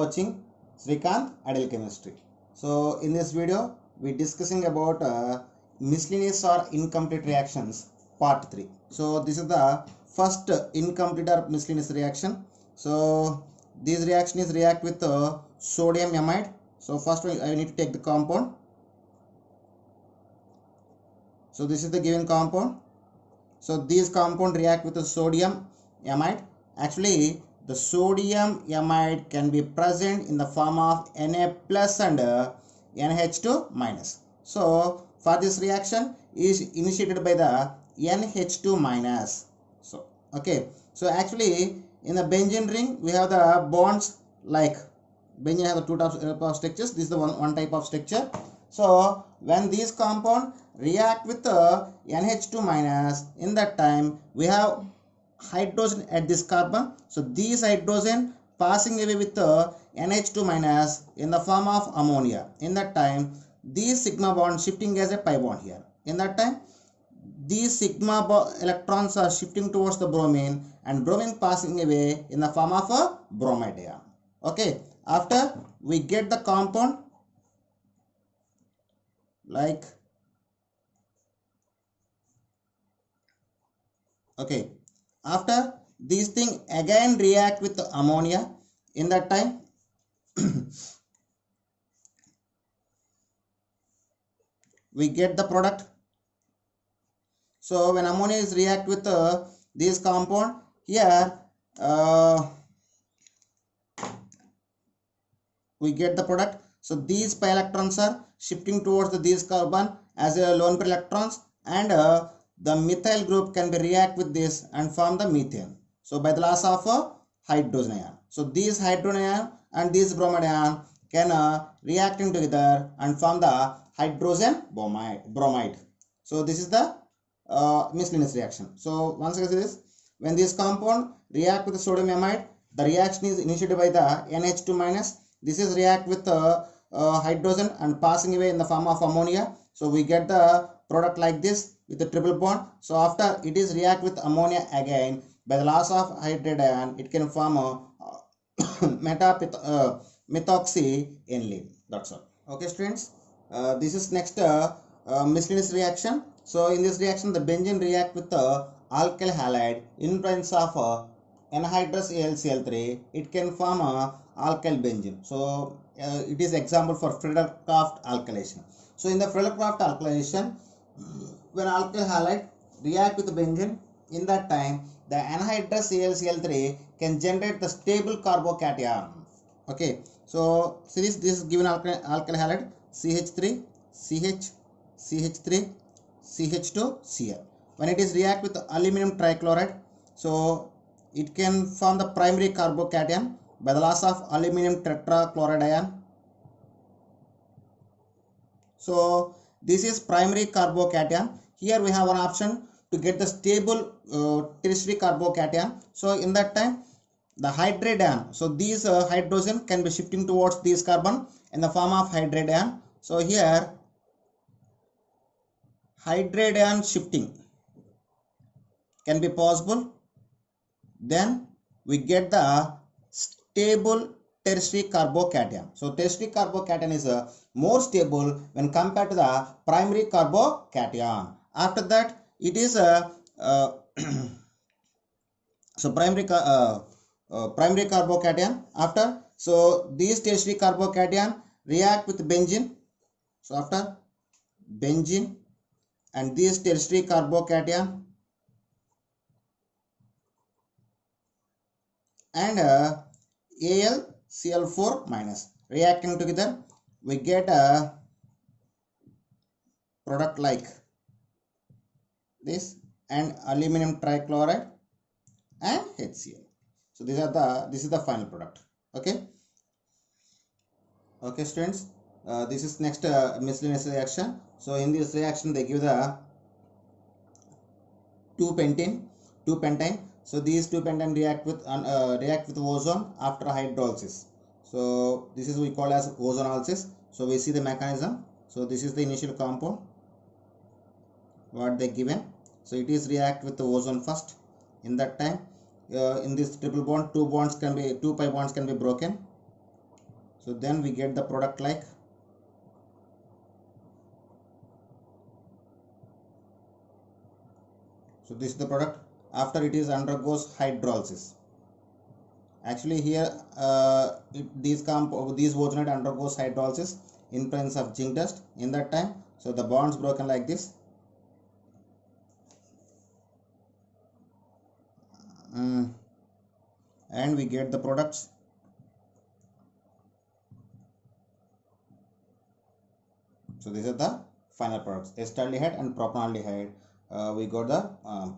watching Srikanth Ideal Chemistry. So in this video we discussing about miscellaneous or incomplete reactions part 3. So this is the first incomplete or miscellaneous reaction. So this reaction is react with sodium amide. So first I need to take the compound. So this is the given compound. So these compound react with the sodium amide. Actually the sodium amide can be present in the form of Na plus and NH2 minus. So for this reaction is initiated by the NH2 minus. So okay, so actually in the benzene ring we have the bonds like benzene has the two types of structures. This is the one type of structure. So when these compound react with the NH2 minus, in that time we have hydrogen at this carbon. So these hydrogen passing away with the NH2 minus in the form of ammonia. In that time these sigma bond shifting as a pi bond here. In that time these sigma electrons are shifting towards the bromine and bromine passing away in the form of a bromide ion. Okay, after we get the compound like okay, after these thing again react with the ammonia. In that time we get the product. So when ammonia is react with this compound here we get the product. So these pi electrons are shifting towards these carbon as a lone pair electrons, and the methyl group can be react with this and form the methane. So by the loss of hydrogen ion. So these hydrogen ion and this bromide ion can reacting together and form the hydrogen bromide. So this is the miscellaneous reaction. So once again this, when this compound react with the sodium amide, the reaction is initiated by the NH2 minus. This is react with hydrogen and passing away in the form of ammonia. So we get the product like this with the triple bond. So after it is react with ammonia again, by the loss of hydrogen ion, it can form a methoxy-aniline. That's all. Okay, students. This is next miscellaneous reaction. So in this reaction, the benzene react with the alkyl halide in presence of anhydrous AlCl3. It can form a alkyl benzene. So it is example for Friedel-Crafts alkylation. So in the Friedel-Crafts alkylation, when alkyl halide react with the benzene, in that time the anhydrous AlCl3 can generate the stable carbocation. Okay, so this is given alkyl halide CH3, CH, CH3, CH2, Cl. When it is react with aluminum trichloride, so it can form the primary carbocation by the loss of aluminum tetrachloride ion. So this is primary carbocation. Here we have an option to get the stable tertiary carbocation. So in that time the hydrate ion, so these hydrogen can be shifting towards this carbon in the form of hydrate ion. So here hydrate ion shifting can be possible. Then we get the stable tertiary carbocation. So tertiary carbocation is more stable when compared to the primary carbocation. After that it is so primary carbocation. After, so these tertiary carbocation react with benzene. So after benzene and these tertiary carbocation and AlCl4 minus reacting together, we get a product like this and aluminum trichloride and HCl. So this is the final product. Okay, students, this is next miscellaneous reaction. So in this reaction they give the 2-pentane. So these 2-pentane react with ozone after hydrolysis. So this is we call as ozonolysis. So we see the mechanism. So this is the initial compound what they given. So it is react with the ozone first. In that time in this triple bond, two pi bonds can be broken. So then we get the product like, so this is the product after it is undergoes hydrolysis. Actually here these ozonates undergoes hydrolysis in presence of zinc dust in that time. So the bonds broken like this. And we get the products. So these are the final products, acetaldehyde and propanaldehyde. We got the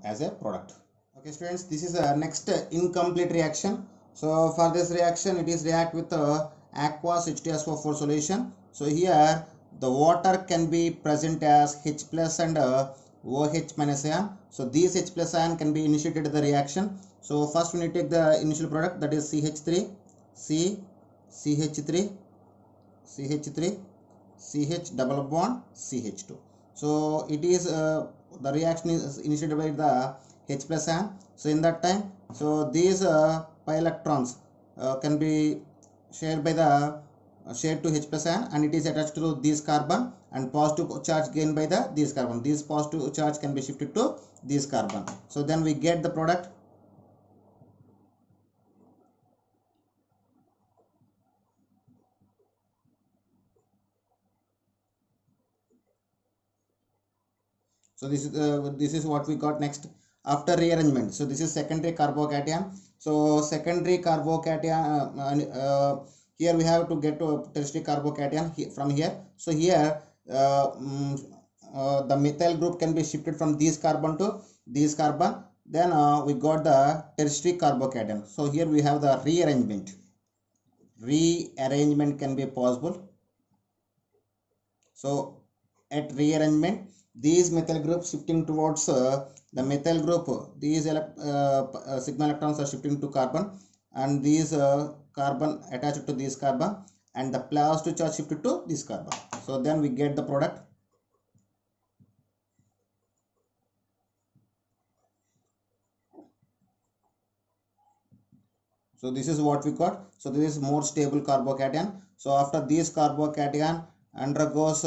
as a product. Okay students, this is a next incomplete reaction. So for this reaction, it is react with aqueous H2SO4 solution. So here the water can be present as H plus and OH minus ion. So these H plus ion can be initiated the reaction. So first we need to take the initial product, that is CH3, CH3, CH3, CH double bond CH2. So it is the reaction is initiated by the H plus ion. So in that time, so these pi electrons can be shared by the shared to H plus ion, and it is attached to this carbon, and positive charge gained by the this carbon. This positive charge can be shifted to this carbon. So then we get the product. So this is what we got next after rearrangement. So this is secondary carbocation. So secondary carbocation here we have to get to tertiary carbocation from here. So here the methyl group can be shifted from this carbon to this carbon. Then we got the tertiary carbocation. So here we have the rearrangement. Rearrangement can be possible. So at rearrangement, these methyl groups shifting towards the methyl group, these sigma electrons are shifting to carbon, and these carbon attached to this carbon, and the positive charge shifted to this carbon. So then we get the product. So this is what we got. So this is more stable carbocation. So after this carbocation undergoes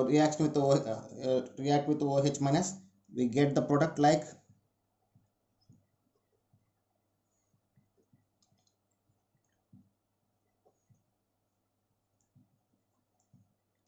reaction with react with OH minus, we get the product like.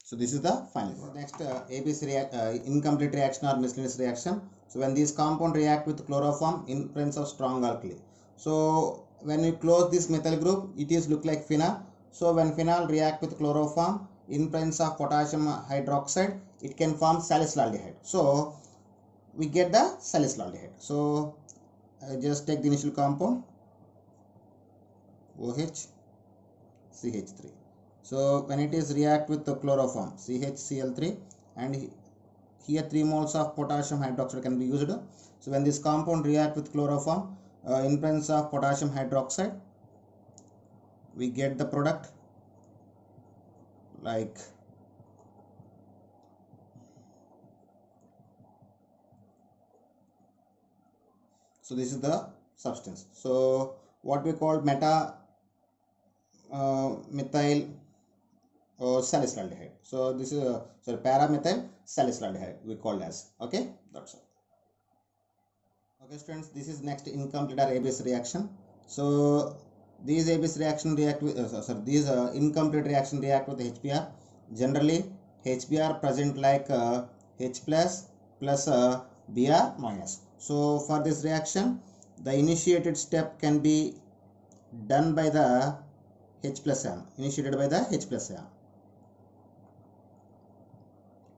So this is the final product. Next ABC incomplete reaction or miscellaneous reaction. So when these compound react with chloroform in presence of strong alkali. So when you close this methyl group, it is look like phenol. So when phenol react with chloroform in presence of potassium hydroxide, it can form salicylaldehyde. So we get the salicylaldehyde. So just take the initial compound OH CH3. So when it is react with the chloroform CHCl3, and here 3 moles of potassium hydroxide can be used. So when this compound react with chloroform in presence of potassium hydroxide, we get the product like. So this is the substance. So what we call methyl salicylaldehyde. So this is paramethyl salicylaldehyde we call as. Okay, that's all. Okay students, this is next incomplete or ABS reaction. So these ABS reaction react with these incomplete reaction react with HBr. Generally HBr present like H plus Br minus. So for this reaction, the initiated step can be done by the H plus ion, initiated by the H plus ion.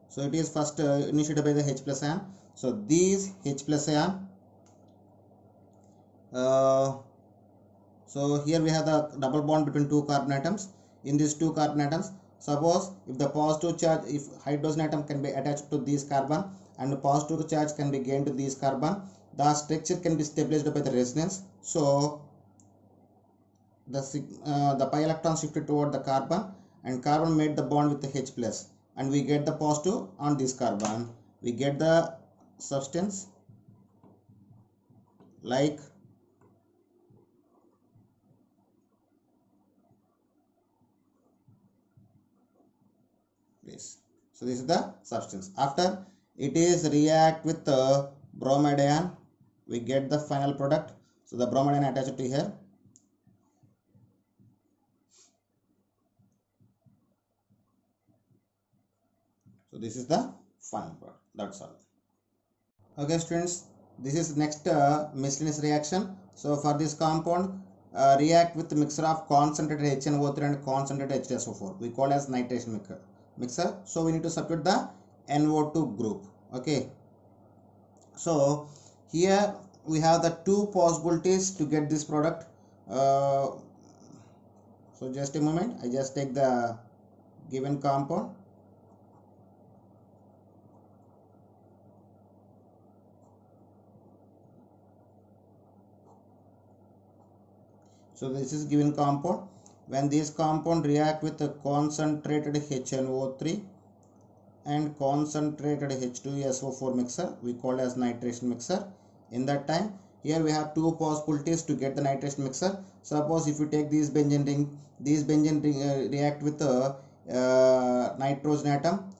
So it is first initiated by the H plus ion. So these H plus ion. So here we have the double bond between two carbon atoms. In these two carbon atoms, suppose if the positive charge, if hydrogen atom can be attached to this carbon and the positive charge can be gained to this carbon, the structure can be stabilized by the resonance. So the pi electron shifted toward the carbon, and carbon made the bond with the H plus, and we get the positive on this carbon. We get the substance like. this. So this is the substance. After it is react with the bromide ion, we get the final product. So the bromide ion attached to here. So this is the final product. That's all. Okay, students. This is next miscellaneous reaction. So for this compound, react with the mixture of concentrated HNO3 and concentrated H2SO4. We call as nitration mixer. So we need to substitute the NO2 group. Okay. So here we have the two possibilities to get this product. So just a moment. I just take the given compound. So this is given compound. When this compound react with the concentrated HNO3 and concentrated H2SO4 mixer, we call as nitration mixer. In that time, here we have two possibilities to get the nitration mixer. Suppose if you take these benzene ring, react with the nitrogen atom.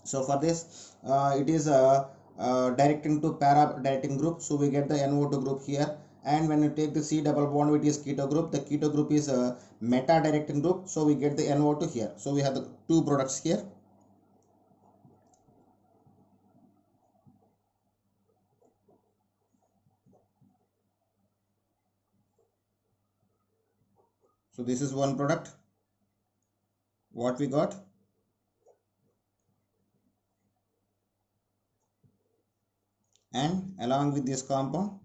So for this, it is directing to para directing group. So we get the NO2 group here. And when you take the C double bond, it is keto group. The keto group is a meta directing group. So we get the NO2 here. So we have the two products here. So this is one product. What we got? And along with this compound,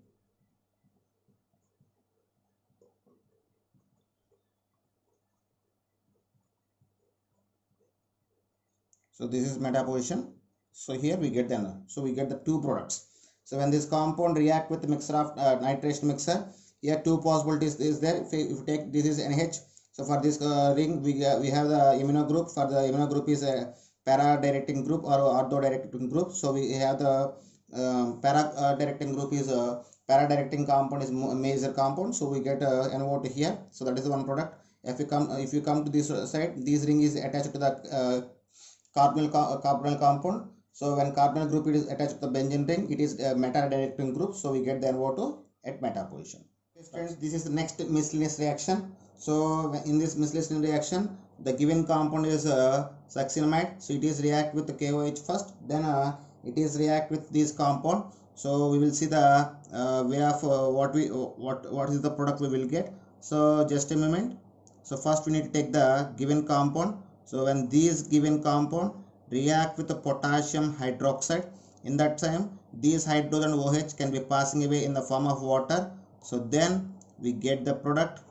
so this is meta position. So here we get the so we get the two products. So when this compound react with the mixture of nitration mixer, here two possibilities is there. If you take this is NH. So for this ring we have the imino group. For the imino group is a para directing group or ortho directing group. So we have the para directing group is para directing compound is major compound. So we get NO2 here. So that is the one product. If you come to this side, this ring is attached to the carbonyl compound. So when carbonyl group is attached to the benzene ring, it is a meta directing group. So we get the NO2 at meta position. Okay, friends, this is the next miscellaneous reaction. So in this miscellaneous reaction, the given compound is succinimide. So it is react with the KOH first, then it is react with this compound. So we will see the way of what is the product we will get. So just a moment. So first we need to take the given compound. So when these given compound react with the potassium hydroxide, in that time these hydrogen OH can be passing away in the form of water. So then we get the product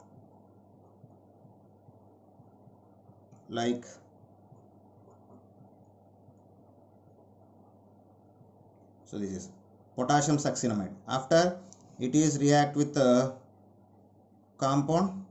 like so this is potassium succinimide. After it is react with the compound,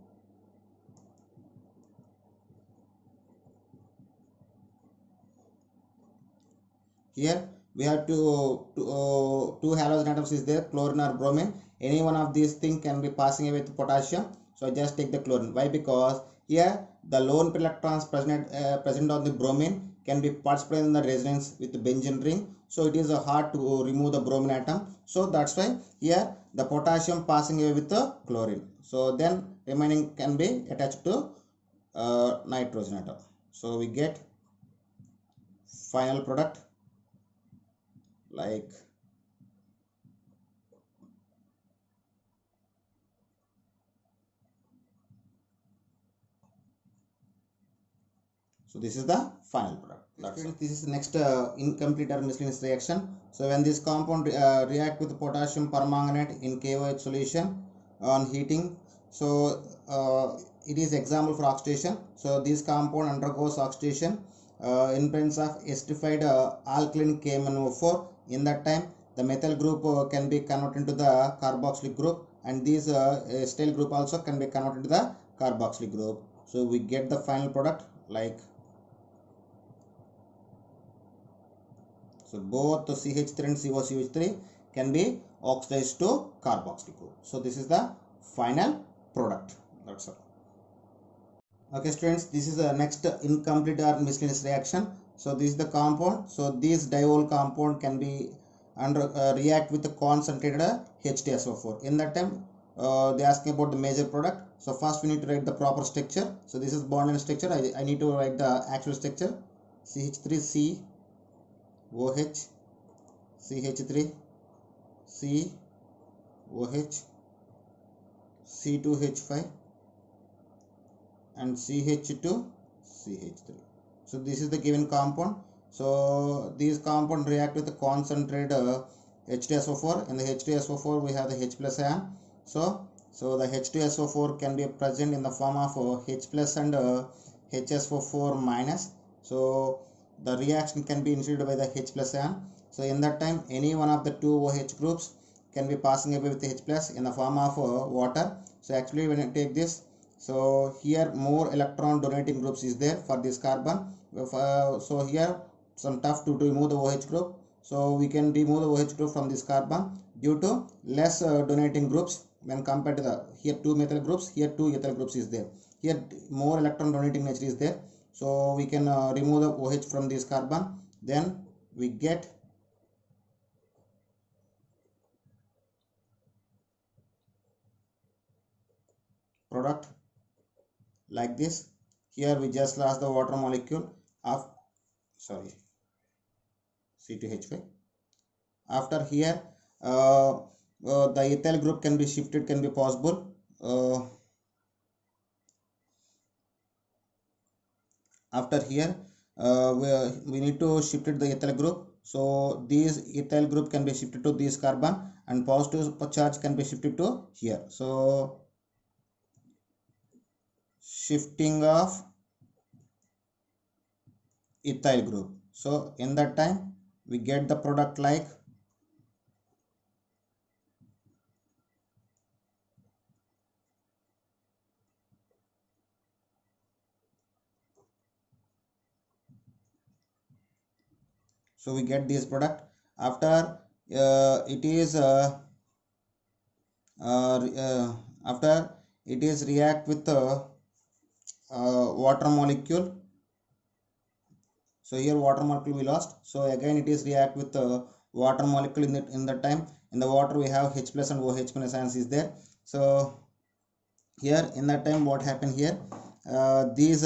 here we have two halogen atoms is there, chlorine or bromine. Any one of these things can be passing away with potassium. So I just take the chlorine. Why? Because here the lone pair electrons present on the bromine can be participating in the resonance with the benzene ring. So it is hard to remove the bromine atom. So that's why here the potassium passing away with the chlorine. So then remaining can be attached to nitrogen atom. So we get final product like so this is the final product. This is the next incomplete or miscellaneous reaction. So when this compound react with potassium permanganate in KOH solution on heating, so it is example for oxidation. So this compound undergoes oxidation in presence of esterified alkaline KMnO4. In that time the methyl group can be converted into the carboxylic group, and this acetyl group also can be converted into the carboxylic group. So we get the final product like so both the CH3 and COCH3 can be oxidized to carboxylic group. So this is the final product. That's all. Okay, students, this is the next incomplete or miscellaneous reaction. So this is the compound. So this diol compound can be under react with the concentrated H2SO4. In that time, they asking about the major product. So first we need to write the proper structure. So this is bond and structure. I need to write the actual structure. CH3 COH, CH3 COH, C2H5 and CH2 CH3. So this is the given compound. So these compound react with the concentrated H2SO4. In the H2SO4 we have the H plus ion. So the H2SO4 can be present in the form of H plus and HSO4 minus. So the reaction can be initiated by the H plus ion. So in that time any one of the two OH groups can be passing away with the H plus in the form of water. So actually when I take this, so here more electron donating groups is there for this carbon. So here some tough to remove the OH group. So we can remove the OH group from this carbon due to less donating groups when compared to the here two methyl groups, here two ethyl groups is there. Here more electron donating nature is there. So we can remove the OH from this carbon. Then we get product like this. Here we just lost the water molecule of C2H5. After here the ethyl group can be shifted, can be possible. After here we need to shift it the ethyl group. So this ethyl group can be shifted to this carbon and positive charge can be shifted to here. So shifting of ethyl group. So in that time we get the product like so we get this product after it is after it is react with the water molecule. So here water molecule we lost. So again it is react with the water molecule in the time. In the water we have H plus and OH minus ions is there. So here in that time what happened here? These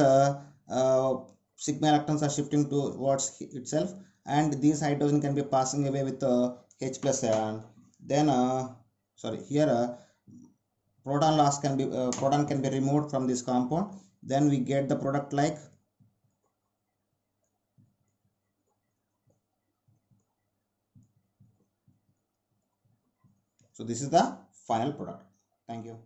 sigma electrons are shifting towards itself, and these hydrogen can be passing away with H plus ion. Then here proton loss can be proton can be removed from this compound. Then we get the product like. So this is the final product. Thank you.